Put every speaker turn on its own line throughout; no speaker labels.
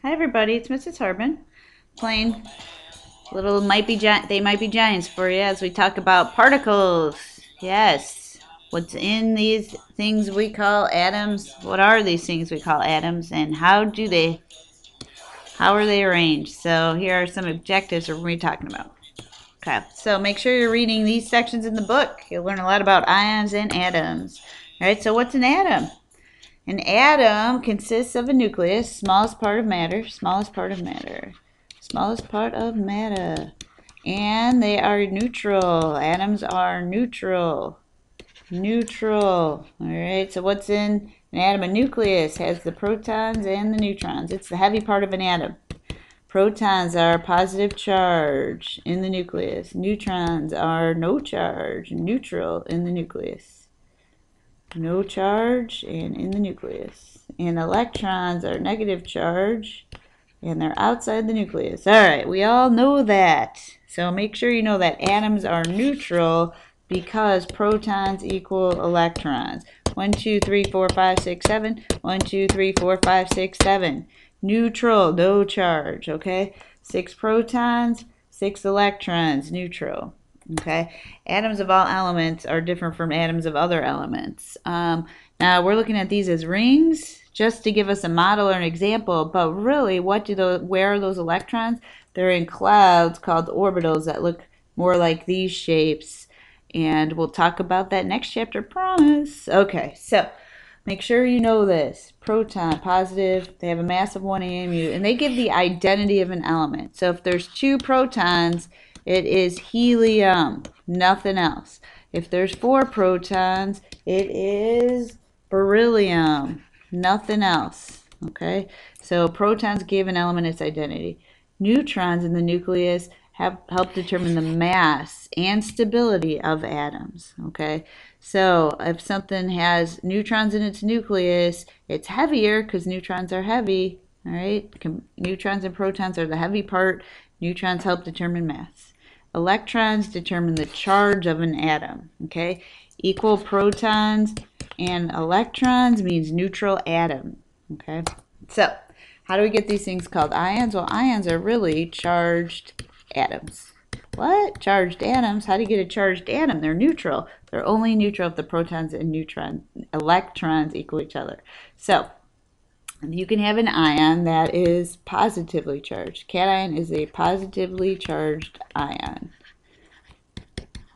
Hi everybody, it's Mrs. Harbin playing little they might be giants for you as we talk about particles. Yes, what's in these things we call atoms? What are these things we call atoms, and how are they arranged? So here are some objectives we're going to be talking about. Okay, so make sure you're reading these sections in the book. You'll learn a lot about ions and atoms. All right, so what's an atom? An atom consists of a nucleus, smallest part of matter, smallest part of matter, smallest part of matter. And they are neutral. Atoms are neutral. Neutral. All right, so what's in an atom? A nucleus has the protons and the neutrons. It's the heavy part of an atom. Protons are positive charge in the nucleus. Neutrons are no charge, neutral in the nucleus. No charge and in the nucleus. And electrons are negative charge and they're outside the nucleus. All right, we all know that. So make sure you know that atoms are neutral because protons equal electrons. 1, 2, 3, 4, 5, 6, 7. 1, 2, 3, 4, 5, 6, 7. Neutral, no charge, okay? 6 protons, 6 electrons, neutral. Okay, atoms of all elements are different from atoms of other elements. Now we're looking at these as rings just to give us a model or an example, but really where are those electrons? They're in clouds called orbitals that look more like these shapes, and we'll talk about that next chapter, promise. Okay, so make sure you know this. Proton, positive, they have a mass of 1 AMU, and they give the identity of an element. So if there's 2 protons, it is helium, nothing else. If there's 4 protons, it is beryllium, nothing else. Okay, so protons give an element its identity. Neutrons in the nucleus help determine the mass and stability of atoms. Okay, so if something has neutrons in its nucleus, it's heavier because neutrons are heavy. All right, neutrons and protons are the heavy part. Neutrons help determine mass. Electrons determine the charge of an atom. Okay, equal protons and electrons means neutral atom. Okay, so how do we get these things called ions? Well, ions are really charged atoms. What? Charged atoms? How do you get a charged atom? They're neutral. They're only neutral if the protons and electrons equal each other. So you can have an ion that is positively charged. Cation is a positively charged ion.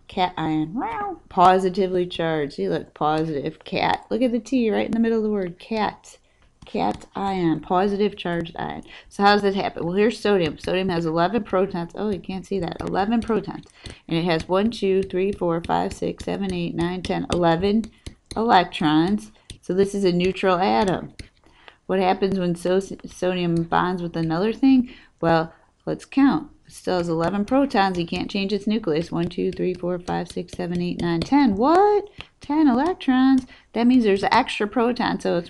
Cation, wow, positively charged. See, look, positive. Cat. Look at the T right in the middle of the word. Cat. Cation, positive charged ion. So how does that happen? Well, here's sodium. Sodium has 11 protons. Oh, you can't see that. 11 protons. And it has 1, 2, 3, 4, 5, 6, 7, 8, 9, 10, 11 electrons. So this is a neutral atom. What happens when sodium bonds with another thing? Well, let's count. It still has 11 protons. You can't change its nucleus. 1, 2, 3, 4, 5, 6, 7, 8, 9, 10. What? 10 electrons. That means there's extra protons. So it's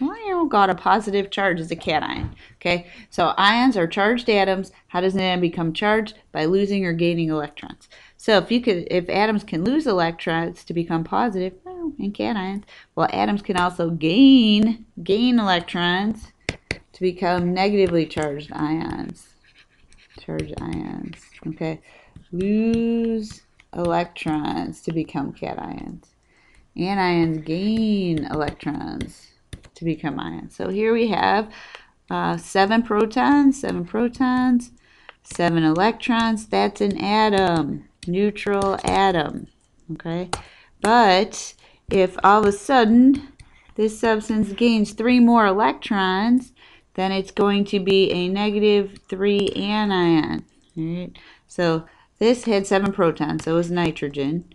got a positive charge as a cation. Okay, so ions are charged atoms. How does an atom become charged? By losing or gaining electrons. So if atoms can lose electrons to become positive, well, in cations, well, atoms can also gain electrons to become negatively charged ions. Okay, lose electrons to become cations. Anions gain electrons to become ions. So here we have 7 protons, 7 electrons. That's an atom, neutral atom. Okay, but if all of a sudden this substance gains 3 more electrons, then it's going to be a -3 anion. All right, so this had 7 protons, so it was nitrogen.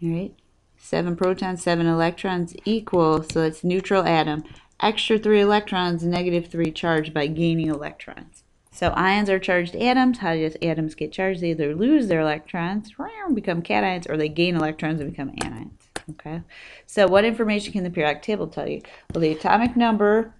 All right, 7 protons, 7 electrons equal, so it's neutral atom. Extra 3 electrons, -3 charge by gaining electrons. So ions are charged atoms. How do atoms get charged? They either lose their electrons, become cations, or they gain electrons and become anions. Okay, so what information can the periodic table tell you? Well, the atomic number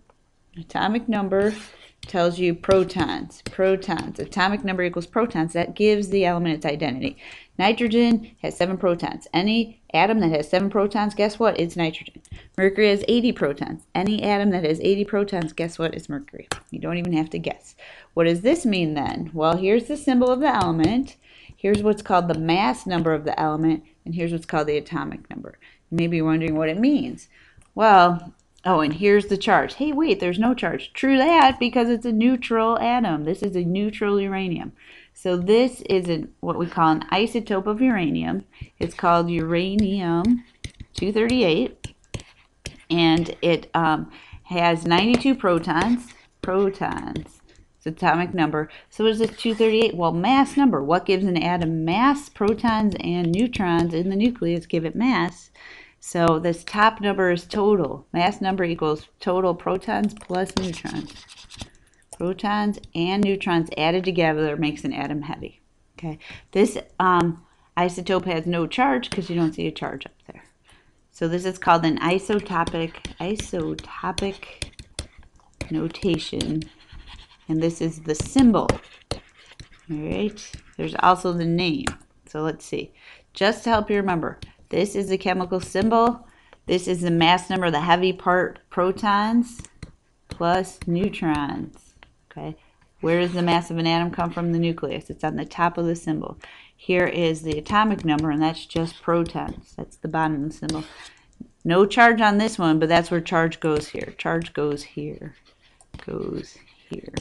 tells you protons. Protons. Atomic number equals protons. That gives the element its identity. Nitrogen has 7 protons. Any atom that has 7 protons, guess what? It's nitrogen. Mercury has 80 protons. Any atom that has 80 protons, guess what? It's mercury. You don't even have to guess. What does this mean then? Well, here's the symbol of the element. Here's what's called the mass number of the element. And here's what's called the atomic number. You may be wondering what it means. Well, oh, and here's the charge. Hey, wait, there's no charge. True that, because it's a neutral atom. This is a neutral uranium. So this is what we call an isotope of uranium. It's called uranium-238, and it has 92 protons. Protons. It's atomic number. So what is this 238? Well, mass number. What gives an atom mass? Protons and neutrons in the nucleus give it mass. So this top number is total. Mass number equals total protons plus neutrons. Protons and neutrons added together makes an atom heavy. Okay. This isotope has no charge because you don't see a charge up there. So this is called an isotopic notation. And this is the symbol. All right. There's also the name. So let's see. Just to help you remember, this is the chemical symbol. This is the mass number, the heavy part, protons plus neutrons. Okay. Where does the mass of an atom come from? The nucleus. It's on the top of the symbol. Here is the atomic number, and that's just protons. That's the bottom of the symbol. No charge on this one, but that's where charge goes here. Charge goes here. Goes here.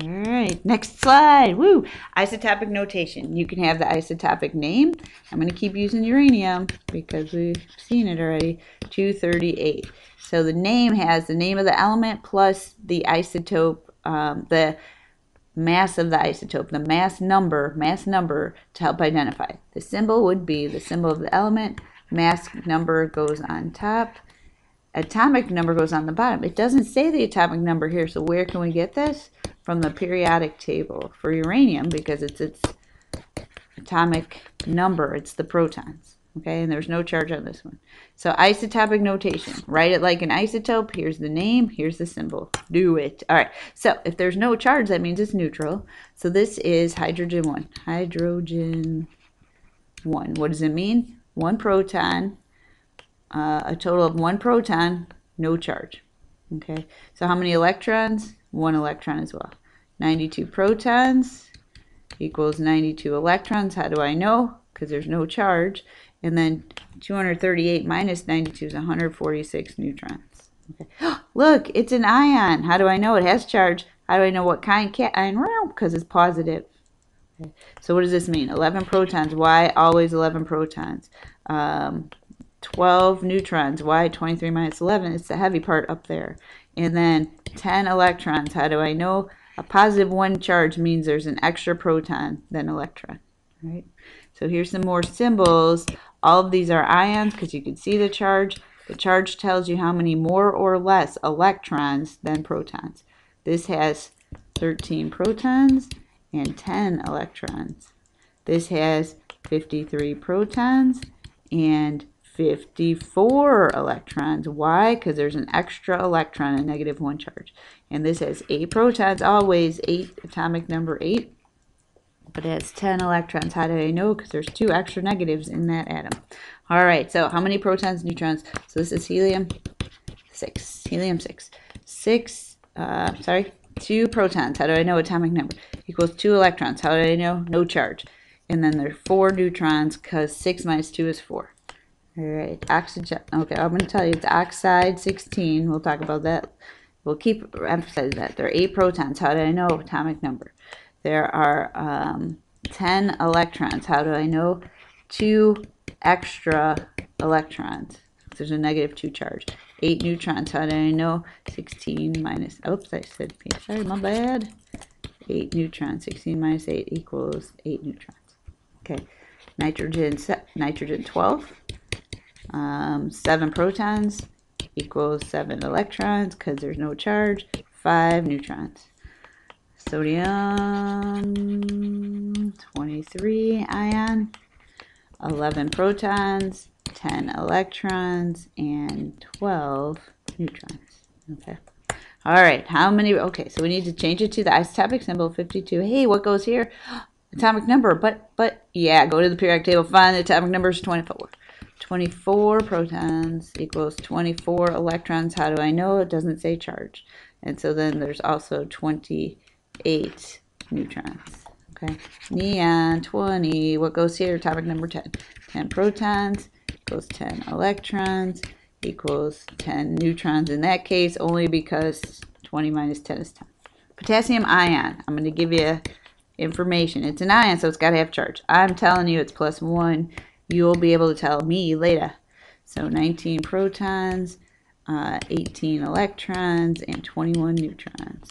All right, next slide. Woo! Isotopic notation. You can have the isotopic name. I'm going to keep using uranium because we've seen it already. 238. So the name has the name of the element plus the isotope, the mass of the isotope, the mass number to help identify. The symbol would be the symbol of the element. Mass number goes on top. Atomic number goes on the bottom. It doesn't say the atomic number here, so where can we get this? From the periodic table for uranium, because it's its atomic number. It's the protons. Okay, and there's no charge on this one. So isotopic notation. Write it like an isotope. Here's the name. Here's the symbol. Do it. All right. So if there's no charge, that means it's neutral. So this is hydrogen 1. Hydrogen 1. What does it mean? 1 proton. A total of 1 proton, no charge. Okay. So how many electrons? 1 electron as well. 92 protons equals 92 electrons. How do I know? Because there's no charge. And then 238 minus 92 is 146 neutrons. Okay. Look, it's an ion. How do I know it has charge? How do I know what kind? Cation? Because it's positive. Okay. So what does this mean? 11 protons. Why always 11 protons? 12 neutrons. Why 23 minus 11? It's the heavy part up there. And then 10 electrons. How do I know? A positive 1 charge means there's an extra proton than electron. Right? So here's some more symbols. All of these are ions because you can see the charge. The charge tells you how many more or less electrons than protons. This has 13 protons and 10 electrons. This has 53 protons and 54 electrons. Why? Because there's an extra electron, a negative 1 charge. And this has 8 protons, always 8, atomic number 8. But it has 10 electrons. How do I know? Because there's 2 extra negatives in that atom. All right, so how many protons, neutrons? So this is helium 6. Helium 6. 2 protons. How do I know atomic number? Equals 2 electrons. How do I know? No charge. And then there's 4 neutrons because 6 minus 2 is 4. All right, oxygen. Okay, I'm going to tell you it's oxide 16. We'll talk about that. We'll keep emphasizing that. There are 8 protons. How do I know atomic number? There are 10 electrons. How do I know? 2 extra electrons. There's a negative 2 charge. 8 neutrons. How do I know? 16 minus, oops, I said P. Sorry, my bad. 8 neutrons. 16 minus 8 equals 8 neutrons. Okay. Nitrogen 12. 7 protons equals 7 electrons because there's no charge. 5 neutrons. Sodium 23 ion. 11 protons, 10 electrons, and 12 neutrons. Okay. All right, how many? Okay, so we need to change it to the isotopic symbol 52. Hey, what goes here? Atomic number, but yeah, go to the periodic table, find the atomic number is 24. 24 protons equals 24 electrons. How do I know? It doesn't say charge. And so then there's also 28 neutrons. Okay, neon 20. What goes here? Atomic number 10. 10 protons equals 10 electrons equals 10 neutrons in that case, only because 20 minus 10 is 10. Potassium ion. I'm going to give you information. It's an ion, so it's got to have charge. I'm telling you it's +1. You'll be able to tell me later. So 19 protons, 18 electrons, and 21 neutrons.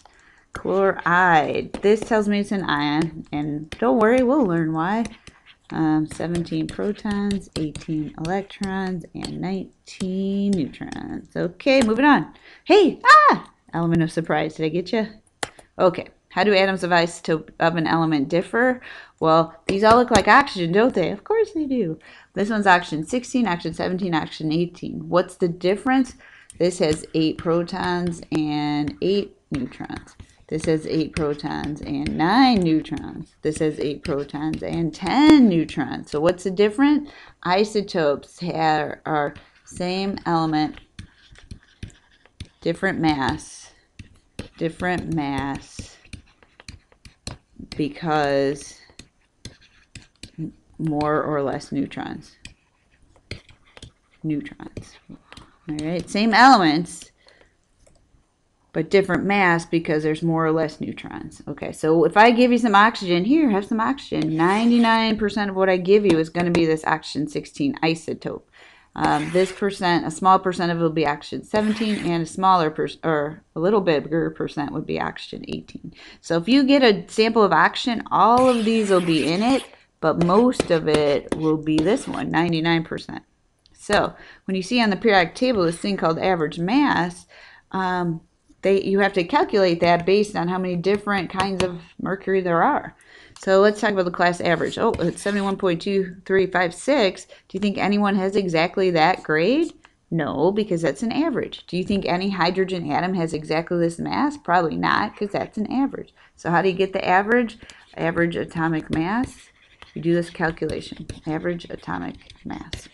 Chloride. This tells me it's an ion, and don't worry, we'll learn why. 17 protons, 18 electrons, and 19 neutrons. Okay, moving on. Hey, element of surprise. Did I get you? Okay. How do atoms of isotope of an element differ? Well, these all look like oxygen, don't they? Of course they do. This one's oxygen 16, oxygen 17, oxygen 18. What's the difference? This has 8 protons and 8 neutrons. This has 8 protons and 9 neutrons. This has 8 protons and 10 neutrons. So what's the difference? Isotopes are same element, different mass, because more or less neutrons. All right, same elements, but different mass because there's more or less neutrons. Okay, so if I give you some oxygen, here, have some oxygen. 99% of what I give you is going to be this oxygen 16 isotope. This percent, a small percent of it will be oxygen 17, and a smaller or a little bigger percent would be oxygen 18. So if you get a sample of oxygen, all of these will be in it, but most of it will be this one, 99%. So when you see on the periodic table this thing called average mass, you have to calculate that based on how many different kinds of mercury there are. So let's talk about the class average. Oh, it's 71.2356. Do you think anyone has exactly that grade? No, because that's an average. Do you think any hydrogen atom has exactly this mass? Probably not, because that's an average. So how do you get the average? Average atomic mass. You do this calculation. Average atomic mass.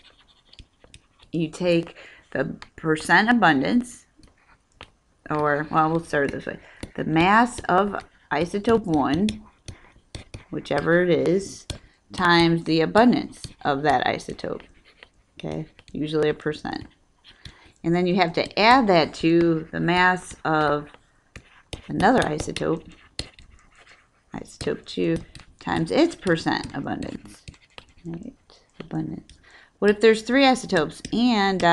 You take the percent abundance, or, well, we'll start this way. The mass of isotope 1, whichever it is, times the abundance of that isotope. Okay, usually a percent. And then you have to add that to the mass of another isotope, isotope 2, times its percent abundance. Right, abundance. What if there's 3 isotopes and ...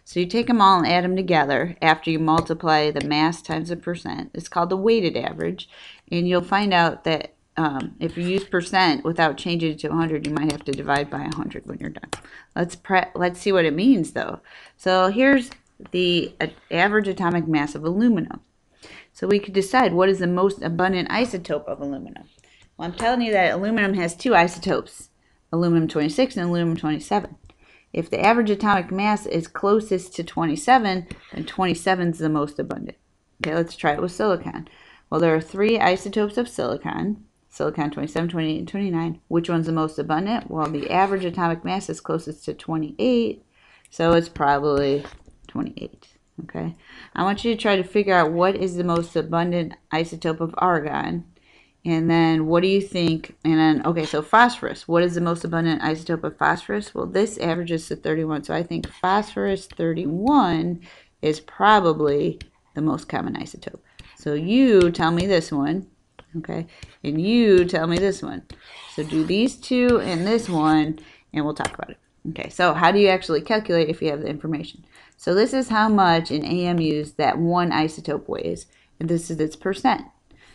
So you take them all and add them together after you multiply the mass times the percent. It's called the weighted average. And you'll find out that if you use percent without changing it to 100, you might have to divide by 100 when you're done. Let's see what it means, though. So here's the average atomic mass of aluminum. So we could decide what is the most abundant isotope of aluminum. Well, I'm telling you that aluminum has 2 isotopes, aluminum 26 and aluminum 27. If the average atomic mass is closest to 27, then 27 is the most abundant. Okay, let's try it with silicon. Well, there are 3 isotopes of silicon. Silicon 27, 28, and 29. Which one's the most abundant? Well, the average atomic mass is closest to 28, so it's probably 28. Okay, I want you to try to figure out what is the most abundant isotope of argon. And then what do you think? And then, okay, so phosphorus. What is the most abundant isotope of phosphorus? Well, this averages to 31. So I think phosphorus 31 is probably the most common isotope. So you tell me this one, okay? And you tell me this one. So do these 2 and this one, and we'll talk about it. Okay, so how do you actually calculate if you have the information? So this is how much in AMUs that one isotope weighs, and this is its percent.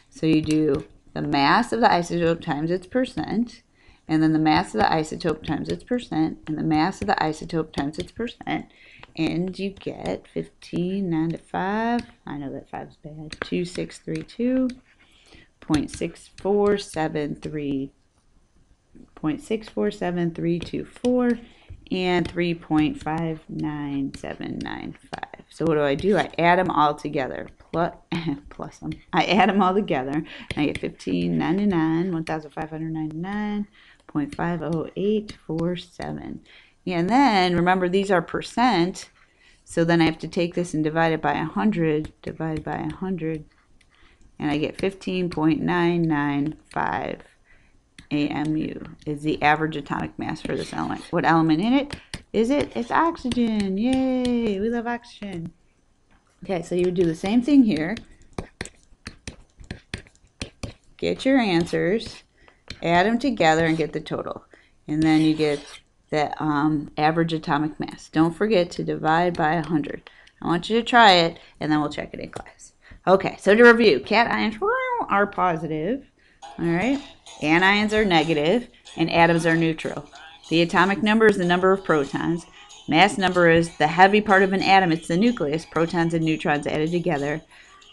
So you do the mass of the isotope times its percent, and then the mass of the isotope times its percent, and the mass of the isotope times its percent, and you get 15, 9 to 5, I know that 5 is bad, 0.64724, and 3.59795. So what do? I add them all together. plus them. I add them all together, and I get 1599, 1,599.50847. And then, remember, these are percent, so then I have to take this and divide it by 100, divide by 100, and I get 15.995 AMU is the average atomic mass for this element. What element in it is it? It's oxygen. Yay! We love oxygen. Okay, so you would do the same thing here. Get your answers, add them together, and get the total. And then you get the average atomic mass. Don't forget to divide by 100. I want you to try it, and then we'll check it in class. Okay, so to review, cations are positive, all right? Anions are negative, and atoms are neutral. The atomic number is the number of protons. Mass number is the heavy part of an atom. It's the nucleus, protons and neutrons added together.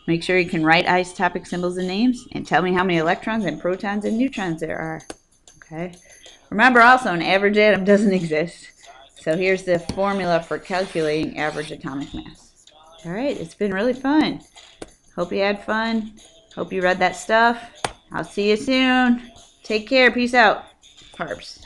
Make sure you can write isotopic symbols and names, and tell me how many electrons and protons and neutrons there are. Okay. Remember also, an average atom doesn't exist. So here's the formula for calculating average atomic mass. All right, it's been really fun. Hope you had fun. Hope you read that stuff. I'll see you soon. Take care. Peace out. Harbs.